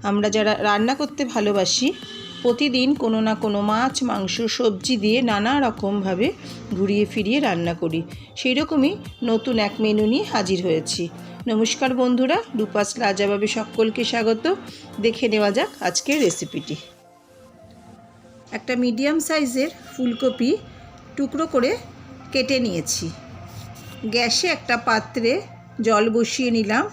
আমরা যারা রান্না করতে ভালোবাসি প্রতিদিন কোনো না কোনো মাছ মাংস সবজি দিয়ে নানা রকমভাবে ঘুরিয়ে ফিরিয়ে রান্না করি। সেই রকমই নতুন এক মেনু নিয়ে হাজির হয়েছি। নমস্কার বন্ধুরা, রূপাস লাজাবাবে সকলকে স্বাগত। দেখে নেওয়া যাক আজকের রেসিপিটি। একটা মিডিয়াম সাইজের ফুলকপি টুকরো করে কেটে নিয়েছি। গ্যাসে একটা পাত্রে জল বসিয়ে নিলাম।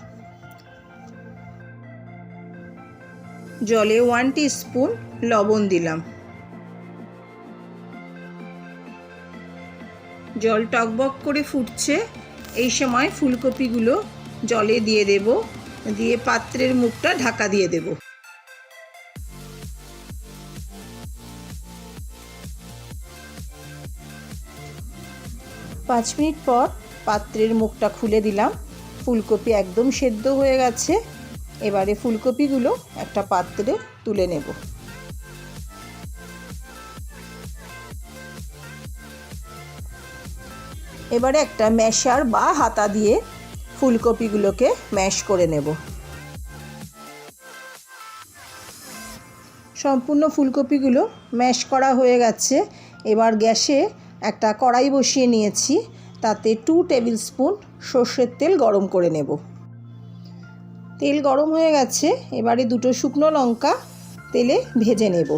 জলে 1 টিস্পুন লবণ দিলাম। জল টকবক করে ফুটছে। এই সময় ফুলকপিগুলো জলে দিয়ে দেব, দিয়ে পাত্রের মুখটা ঢাকা দিয়ে দেব। পাঁচ মিনিট পর পাত্রের মুখটা খুলে দিলাম। ফুলকপি একদম সেদ্ধ হয়ে গেছে। এবারে ফুলকপিগুলো একটা পাত্রে তুলে নেব। এবারে একটা ম্যাশার বা হাতা দিয়ে ফুলকপিগুলোকে ম্যাশ করে নেব। সম্পূর্ণ ফুলকপিগুলো ম্যাশ করা হয়ে গেছে। এবার গ্যাসে একটা কড়াই বসিয়ে নিয়েছি। তাতে 2 টেবিল স্পুন সর্ষের তেল গরম করে নেব। তেল গরম হয়ে গেছে। এবারে 2টো শুকনো লঙ্কা তেলে ভেজে নেব।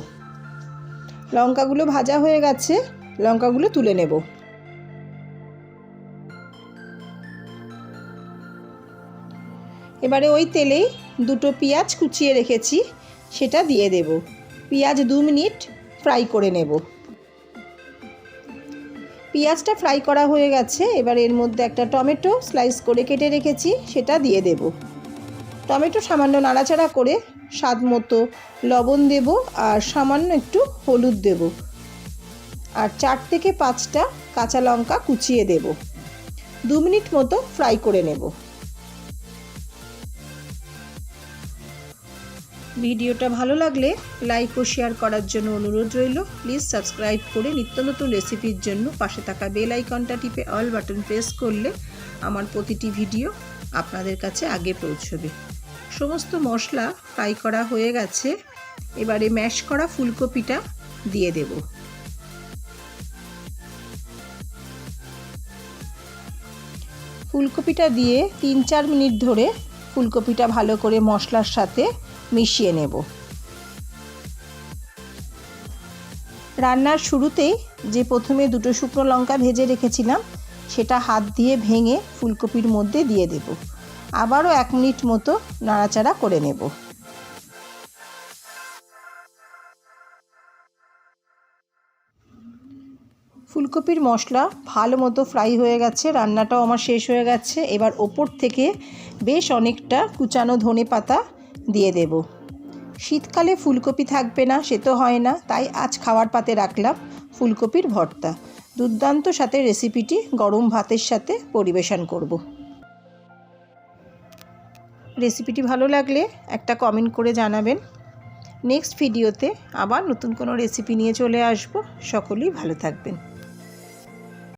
লঙ্কাগুলো ভাজা হয়ে গেছে, লঙ্কাগুলো তুলে নেব। এবারে ওই তেলেই 2টো পেঁয়াজ কুচিয়ে রেখেছি, সেটা দিয়ে দেব। পেঁয়াজ 2 মিনিট ফ্রাই করে নেব। পেঁয়াজটা ফ্রাই করা হয়ে গেছে। এবার এর মধ্যে একটা টমেটো স্লাইস করে কেটে রেখেছি, সেটা দিয়ে দেব। টমেটো সামান্য নাড়াচাড়া করে স্বাদ মতো লবণ দেব আর সামান্য একটু হলুদ দেব আর 4 থেকে 5টা কাঁচা লঙ্কা কুচিয়ে দেব। 2 মিনিট মতো ফ্রাই করে নেব। ভিডিওটা ভালো লাগলে লাইক ও শেয়ার করার জন্য অনুরোধ রইল। প্লিজ সাবস্ক্রাইব করে নিত্য নতুন রেসিপির জন্য পাশে থাকা বেল আইকনটা টিপে অল বাটন প্রেস করলে আমার প্রতিটি ভিডিও আপনাদের কাছে আগে পৌঁছবে। সমস্ত মশলা ফ্রাই করা হয়ে গেছে। এবারে ম্যাশ করা ফুলকপিটা দিয়ে দেব। ফুলকপিটা দিয়ে 3-4 মিনিট ধরে ফুলকপিটা ভালো করে মশলার সাথে মিশিয়ে নেব। রান্নার শুরুতেই যে প্রথমে 2টো শুকনো লঙ্কা ভেজে রেখেছিলাম, সেটা হাত দিয়ে ভেঙে ফুলকপির মধ্যে দিয়ে দেব। আবারও 1 মিনিট মতো নাড়াচাড়া করে নেব। ফুলকপির মশলা ভালো মতো ফ্রাই হয়ে গেছে। রান্নাটাও আমার শেষ হয়ে গেছে। এবার ওপর থেকে বেশ অনেকটা কুচানো ধনেপাতা দিয়ে দেব। শীতকালে ফুলকপি থাকবে না সে তো হয় না, তাই আজ খাওয়ার পাতে রাখলাম ফুলকপির ভর্তা। দুর্দান্ত সাথে রেসিপিটি গরম ভাতের সাথে পরিবেশন করব। রেসিপিটি ভালো লাগলে একটা কমেন্ট করে জানাবেন। নেক্সট ভিডিওতে আবার নতুন কোনো রেসিপি নিয়ে চলে আসব। সকলেই ভালো থাকবেন।